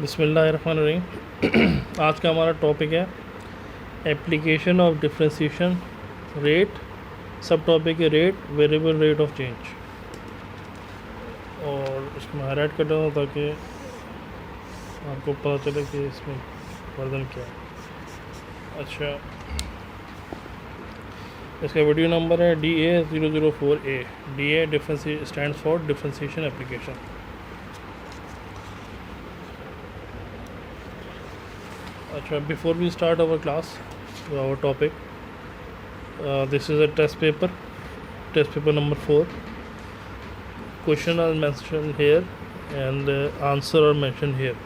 बिस्मिल्लाहिर्रहमानिर्रहीम। आज का हमारा टॉपिक है एप्लीकेशन ऑफ डिफरेंशिएशन रेट। सब टॉपिक है rate, variable rate of change. और इसको मैं हाईलाइट कर रहा हूँ ताकि आपको पता चले कि इसमें वर्जन क्या है। अच्छा, इसका वीडियो नंबर है DA004A। DA difference stand for differentiation application. अच्छा, before we start our class, our topic, this is a test paper number 4. Question are mentioned here and answer are mentioned here.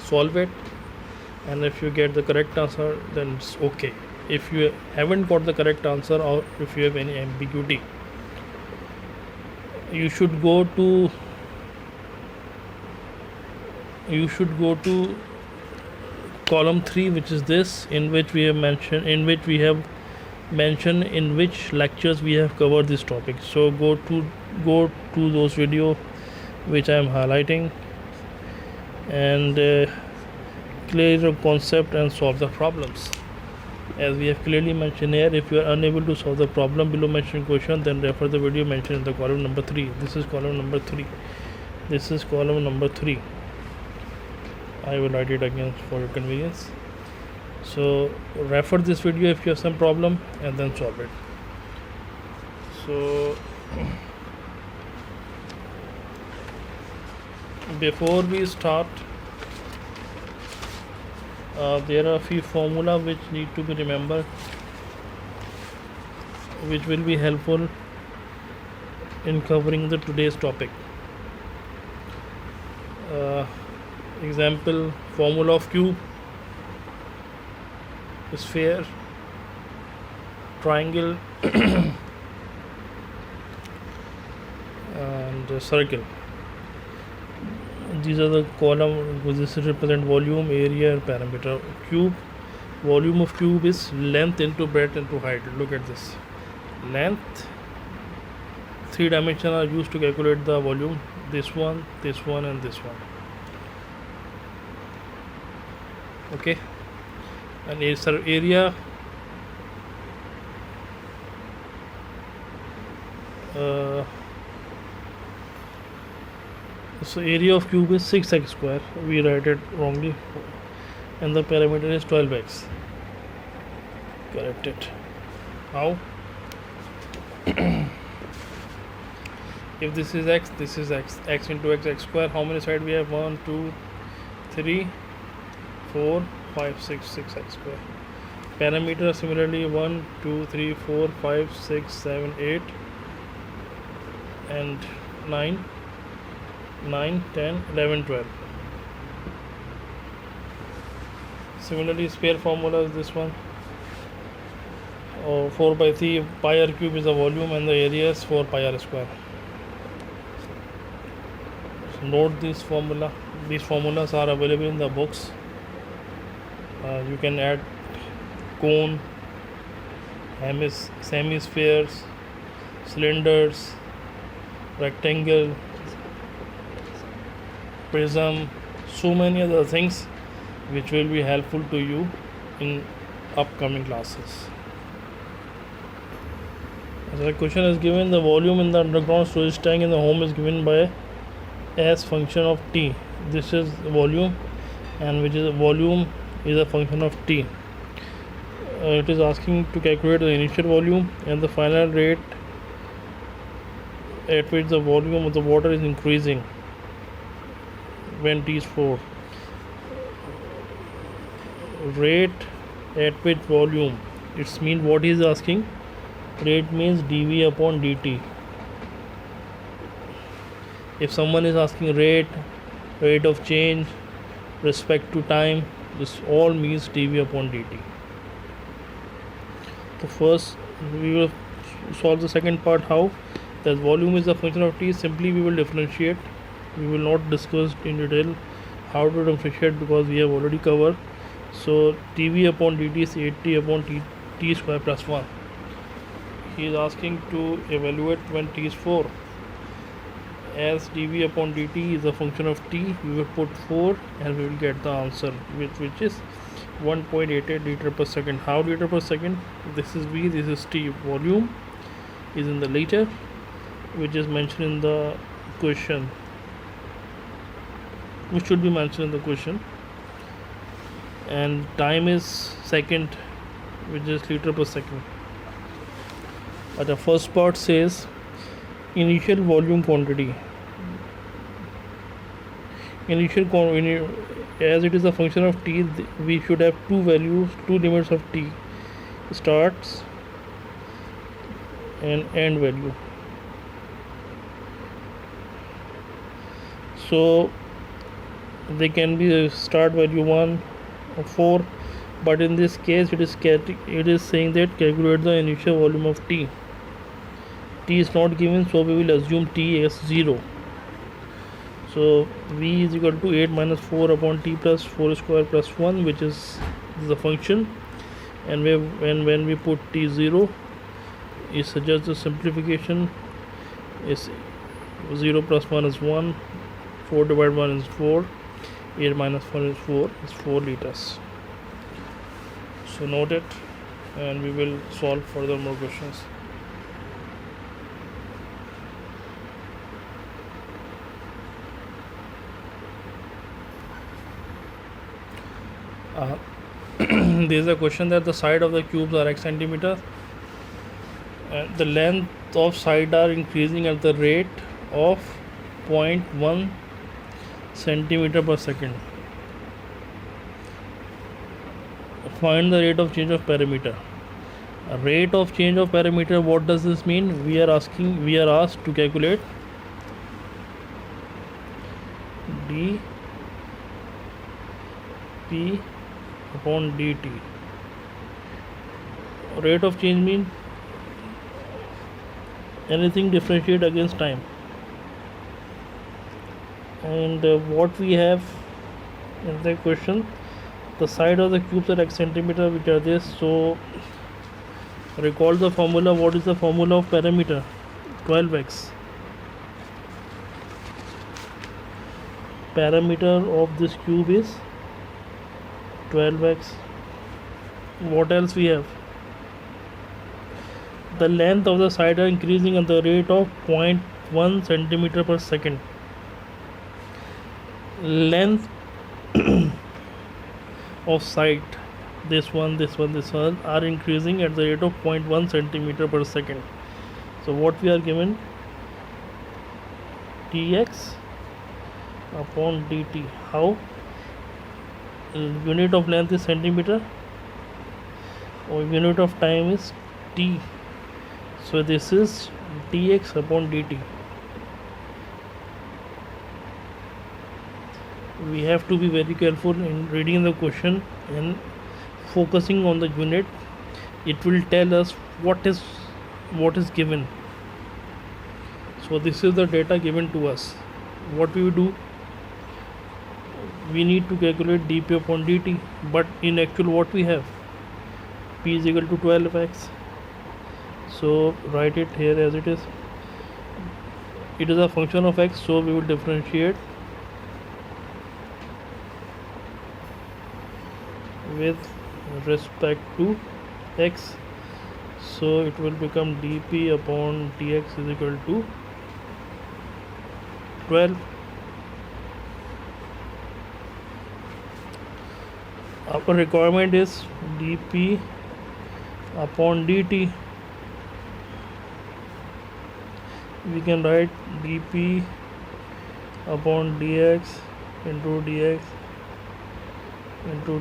Solve it, and if you get the correct answer, then it's okay. If you haven't got the correct answer, or if you have any ambiguity, you should go to column 3, which is this, in which we have mentioned in which lectures we have covered this topic. So go to those video which I am highlighting and clear the concept and solve the problems. As we have clearly mentioned here, if you are unable to solve the problem below mentioned question, then refer the video mentioned in the column number 3. This is column number 3. This is column number 3. I will write it again for your convenience. So refer this video if you have some problem and then solve it. So before we start, there are a few formula which need to be remembered, which will be helpful in covering the today's topic. Example, formula of cube, sphere, triangle and circle. These are the column. This represent volume, area and parameter. Cube, volume of cube is length into breadth into height. Look at this. Length, 3 dimensions are used to calculate the volume. This one and this one. Okay, and area, so area of cube is 6x square. We write it wrongly, and the parameter is 12x. Correct it. How? If this is x, this is x. X into x square. How many sides we have? 1, 2, 3, 4, 5, 6, 6x square. Parameter similarly 1, 2, 3, 4, 5, 6, 7, 8 and 9, 10, 11, 12. Similarly, sphere formula is this one. 4 by 3 pi r cube is the volume and the area is 4 pi r square. So note this formula. These formulas are available in the books. You can add cone, hemispheres, cylinders, rectangle, prism, so many other things which will be helpful to you in upcoming classes. As the question is given, the volume in the underground storage tank in the home is given by as function of t. This is volume, and which is volume is a function of t. It is asking to calculate the initial volume and the final rate at which the volume of the water is increasing when t is 4. Rate at which volume, it's mean what he is asking. Rate means dv upon dt. If someone is asking rate of change, respect to time, this all means dv upon dt. So first we will solve the second part. How? That volume is a function of t. Simply we will differentiate. We will not discuss in detail how to differentiate because we have already covered. So dv upon dt is 8t upon t square plus 1. He is asking to evaluate when t is 4. as dv upon dt is a function of t, we will put 4 and we will get the answer which is 1.88 liter per second. How liter per second? This is v, this is t. Volume is in the liter, which is mentioned in the question, which should be mentioned in the question, and time is second, which is liter per second. But the first part says initial volume quantity. As it is a function of t, we should have two values, two limits of t, starts and end value. So they can be start value 1 or 4, but in this case it is saying that calculate the initial volume of t. T is not given, so we will assume t as 0. So v is equal to 8 minus 4 upon t plus 4 square plus 1, which is the function, and when we put t 0, it suggests the simplification is 0 plus 1 is 1, 4 divided 1 is 4, 8 minus 1 is 4, is 4 liters. So note it, and we will solve further more questions. There is a question that the side of the cubes are x centimeter and the length of side are increasing at the rate of 0.1 centimeter per second. Find the rate of change of parameter. Rate of change of parameter, what does this mean? We are asked to calculate dp upon dt. Rate of change means anything differentiate against time, and what we have in the question, the side of the cubes are x centimeter, which are this. So recall the formula. What is the formula of parameter? 12x. Parameter of this cube is 12x. What else we have? The length of the side are increasing at the rate of 0.1 centimeter per second. Length of side, this one are increasing at the rate of 0.1 centimeter per second. So what we are given? dx upon dt. How? Unit of length is centimeter, or unit of time is t. So this is dx upon dt. We have to be very careful in reading the question and focusing on the unit. It will tell us what is given. So this is the data given to us. What we will do? We need to calculate dp upon dt, but in actual what we have? P is equal to 12x. So write it here as it is. It is a function of x, so we will differentiate with respect to x. So it will become dp upon dx is equal to 12. Our requirement is dp upon dt. We can write dp upon dx into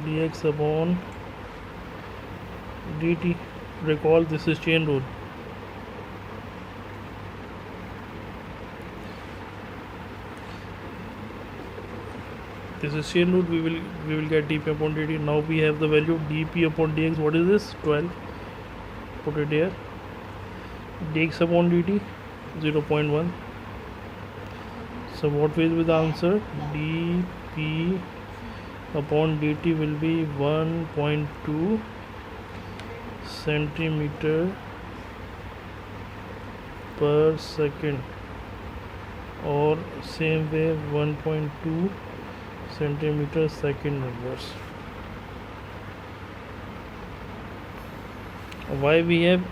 dx upon dt. Recall, this is chain rule. This is chain rule. We will get dp upon dt. Now we have the value dp upon dx. What is this? 12. Put it here. dx upon dt 0.1. So what will be the answer? dp upon dt will be 1.2 centimeter per second. or same way 1.2 centimeter second inverse. Why we have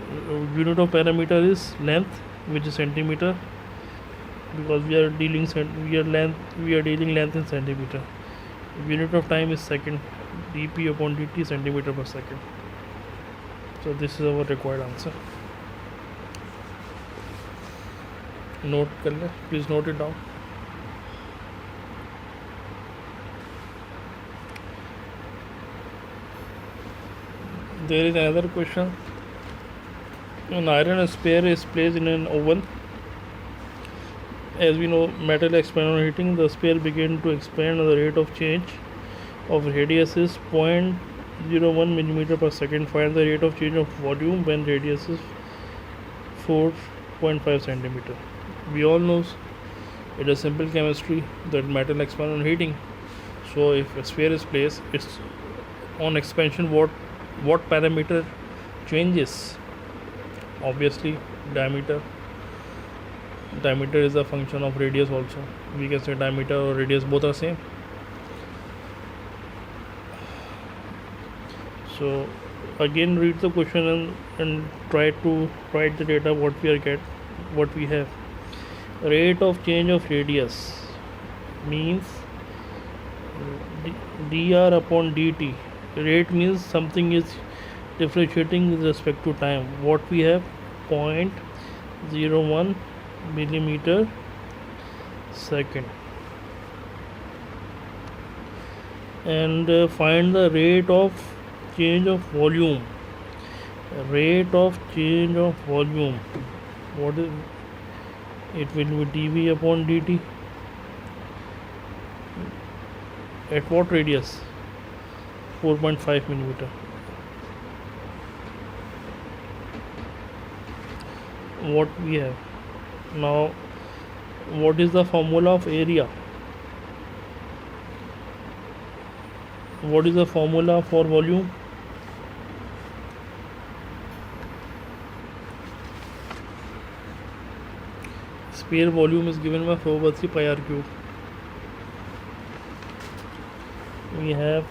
unit of parameter is length, which is centimeter, because we are dealing length in centimeter. Unit of time is second, dp upon dt centimeter per second. So this is our required answer. Note कर ले, please note it down. There is another question. An iron sphere is placed in an oven. As we know, metal expands on heating. The sphere begins to expand. The rate of change of radius is 0.01 millimeter per second. Find the rate of change of volume when radius is 4.5 centimeter. We all know it is simple chemistry that metal expands on heating. So if a sphere is placed, it's on expansion. What parameter changes? Obviously diameter. Diameter is a function of radius also. We can say diameter or radius both are same. So again read the question and try to write the data what we have. Rate of change of radius means dr upon dt. Rate means something is differentiating with respect to time. What we have? 0.01 millimeter second. And find the rate of change of volume. Rate of change of volume, what is it? Will be dv upon dt. At what radius? 4.5 millimeter. What we have now? What is the formula of area? What is the formula for volume? Sphere volume is given by 4/3 pi r cube. We have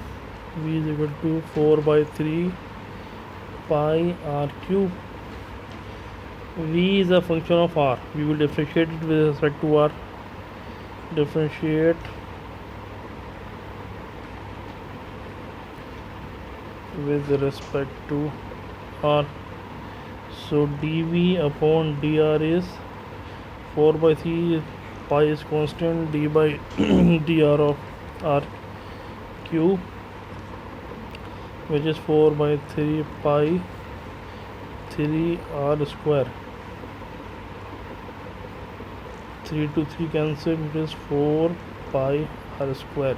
v is equal to 4/3 pi r cube. V is a function of r. We will differentiate it with respect to r. Differentiate with respect to r. So dv upon dr is 4/3 pi is constant, d by dr of r cube, which is 4/3 pi 3 r square. 3 to 3 cancel, it is 4 pi r square.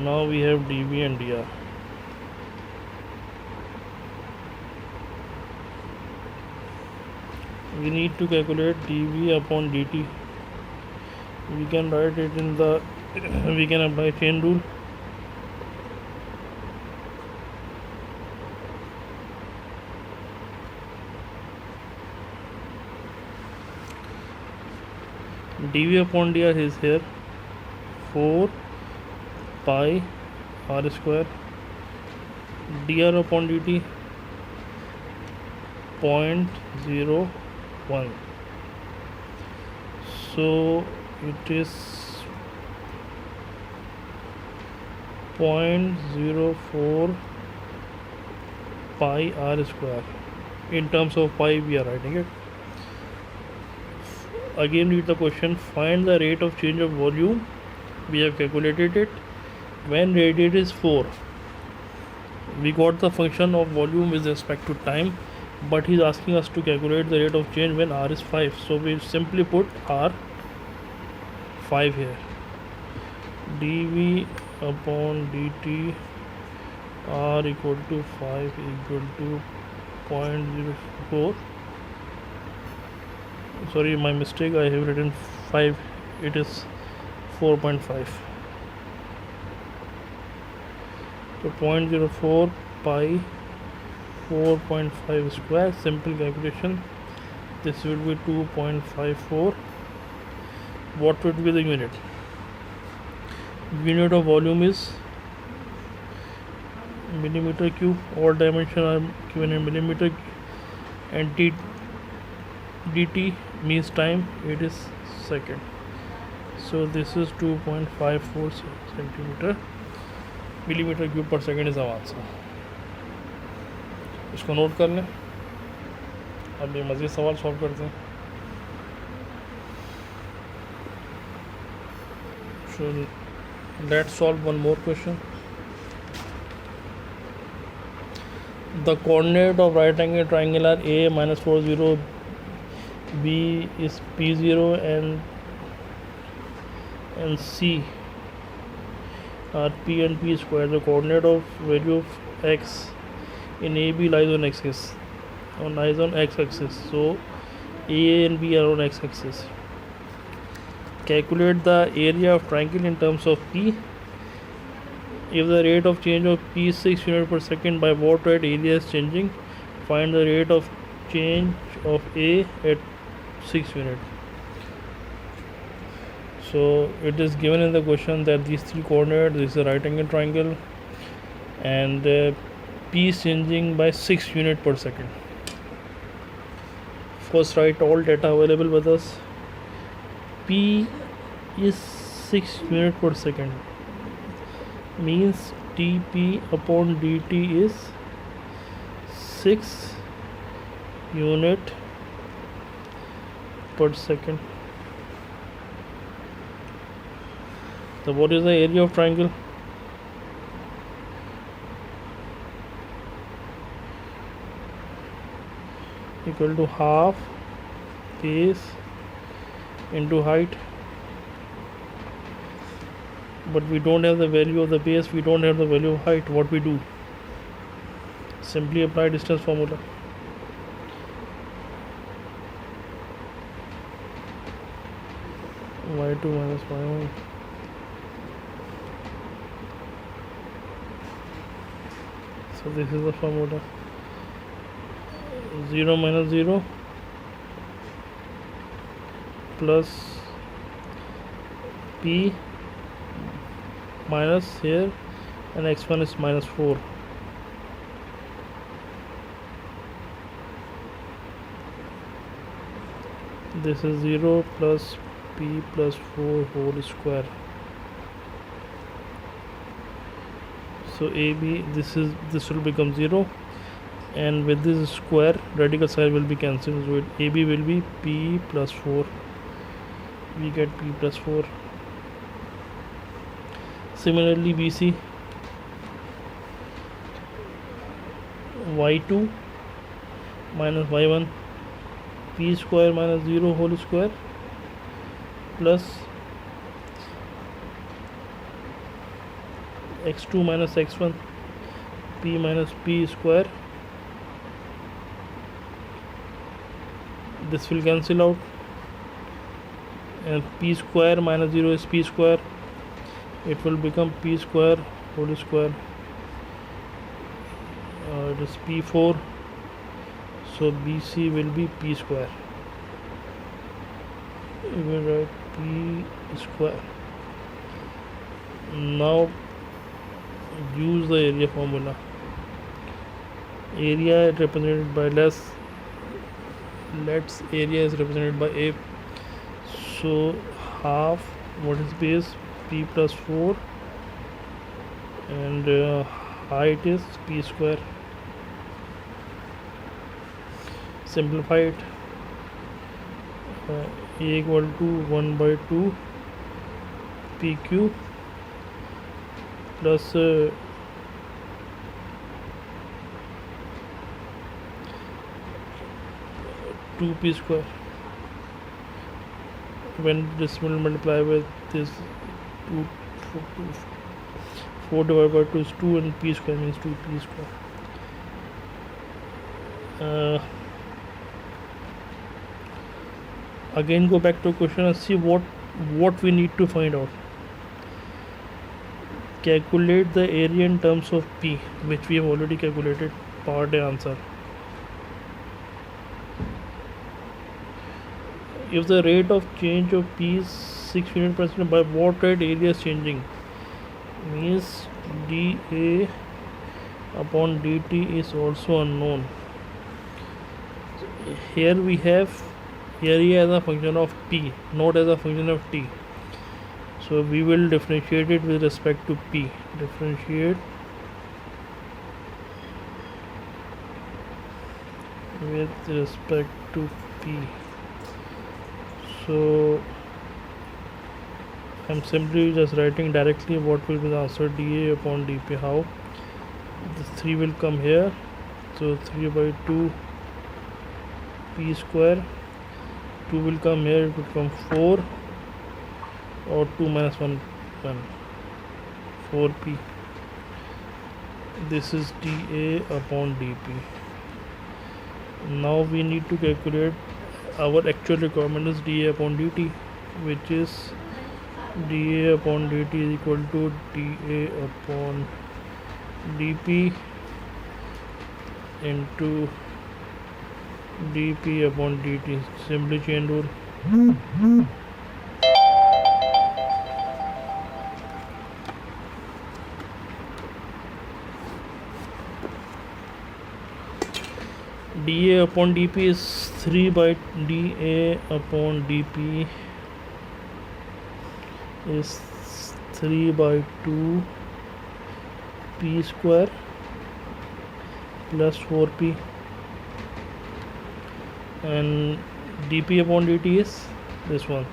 Now we have dv and dr. We need to calculate dv upon dt. We can write it in the we can apply chain rule. dv upon dr is here 4 pi r square. dr upon dt 0.01. So it is 0.04 pi r square. In terms of pi we are writing it. Again read the question. Find the rate of change of volume. We have calculated it. When radius is 4, we got the function of volume with respect to time, but he's asking us to calculate the rate of change when r is 5. So we simply put r 5 here. dv upon dt r equal to 5 equal to 0.04. Sorry, my mistake, I have written 5, it is 4.5. So 0.04 pi 4.5 square, simple calculation. This will be 2.54 what would be the unit? Unit of volume is millimeter cube. All dimensions are given in millimeter, and dt means time, it is second. So this is 2.54 centimeter millimeter cube per second is our answer. इसको note कर लें. अब ये मज़ीद सवाल solve करते हैं. So let's solve one more question. The coordinate of right angle triangle are a minus 4 0, b is p0, and c are p and p square. The coordinate of value of x in AB lies on x-axis, x-axis. So A and B are on x-axis. Calculate the area of triangle in terms of P. If the rate of change of P is 6 units per second, by what rate area is changing? Find the rate of change of A at 6 units. So it is given in the question that these three coordinates, this is a right angle triangle, and P is changing by 6 units per second. First, write all data available with us. P is 6 units per second, means dP upon dt is 6 unit per second. So what is the area of triangle? Equal to half base into height. But we don't have the value of the base, we don't have the value of height. What we do? Simply apply distance formula. y2 minus y1. So this is the formula. 0 minus 0 plus p minus here, and x1 is minus 4. This is 0 plus p plus 4 whole square. So AB, this will become 0, and with this square radical side will be cancelled, so AB will be p plus 4. We get p plus 4. Similarly, BC, y2 minus y1, p square minus 0 whole square plus x2 minus x1, p minus p square. This will cancel out, and p square minus 0 is p square. It will become p square whole square. It is p4, so BC will be p square. We will write p square. Now use the area formula. Area represented by let's area is represented by A. So half, what is base? P plus 4, and height is p square. Simplify it. A equal to 1 by 2 PQ plus 2p square. When this will multiply with this 4 divided by 2 is 2, and p square means 2p square. Again go back to question and see what we need to find out. Calculate the area in terms of P, which we have already calculated, part A answer. If the rate of change of P is 6 unit per second. By what rate area is changing? Means dA upon dt is also unknown. Here we have area as a function of p, not as a function of t. So we will differentiate it with respect to p. Differentiate with respect to p. So I'm simply just writing directly what will be the answer, dA upon dp. How? This 3 will come here, so 3 by 2 p square. 2 will come here, it will come 4, or 2 minus 1 4p. This is dA upon dp. Now we need to calculate, our actual requirement is dA upon dt, which is dA upon dt is equal to dA upon dp into dp upon dt. Simply chain rule. dA upon dp is 3 by dA upon dp is 3 by 2 p square plus 4p, and dp upon dt is this one,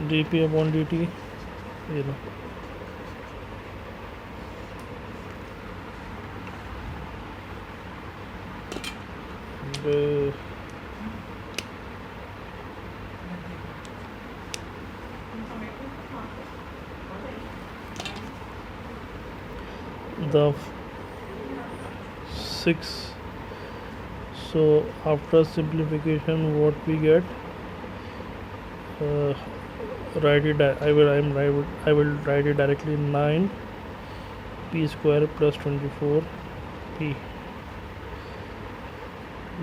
dp upon dt, the 6. So after simplification, what we get, write it. I will write it directly. 9 p square plus 24 p.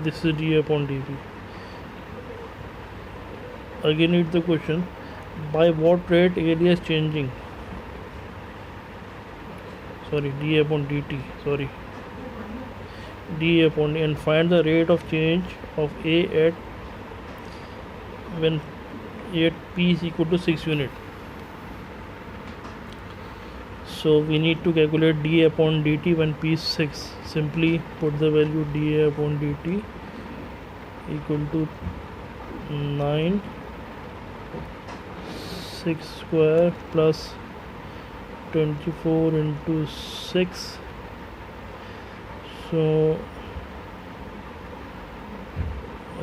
This is dA upon dp. Again, it's the question, by what rate area is changing? Sorry, dA upon dt. Sorry, dA upon, and find the rate of change of A at when at p is equal to 6 unit. So we need to calculate dA upon dt when p is 6. Simply put the value dA upon dt equal to 9 6 square plus 24 into 6. So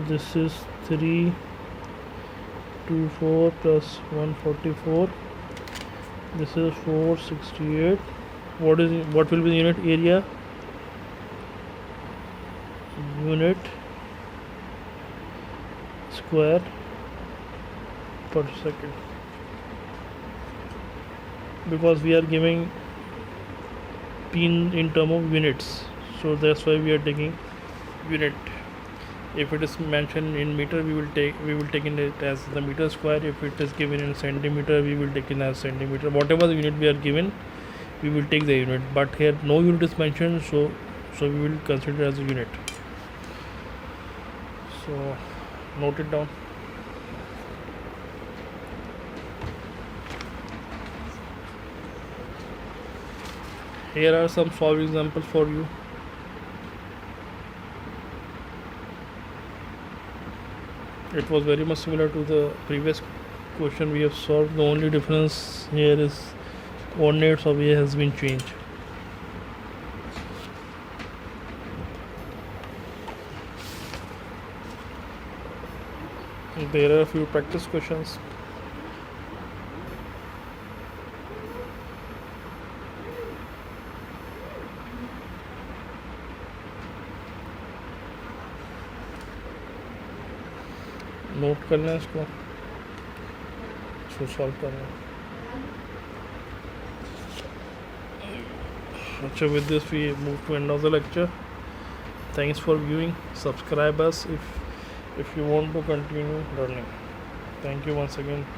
this is 324 plus 144. This is 468. What will be the unit area? Unit square per second, because we are giving p in term of units, so that's why we are taking unit. If it is mentioned in meter, we will take it as the meter square. If it is given in centimeter, we will take it as centimeter. Whatever the unit we are given, we will take the unit. But here no unit is mentioned, so we will consider as a unit. So note it down. Here are some solved examples for you. It was very much similar to the previous question we have solved. The only difference here is coordinates of A has been changed. There are a few practice questions. Note करना है इसको, इसको solve करना है. अच्छा, with this we move to end of the lecture. Thanks for viewing. Subscribe us if you want to continue learning. Thank you once again.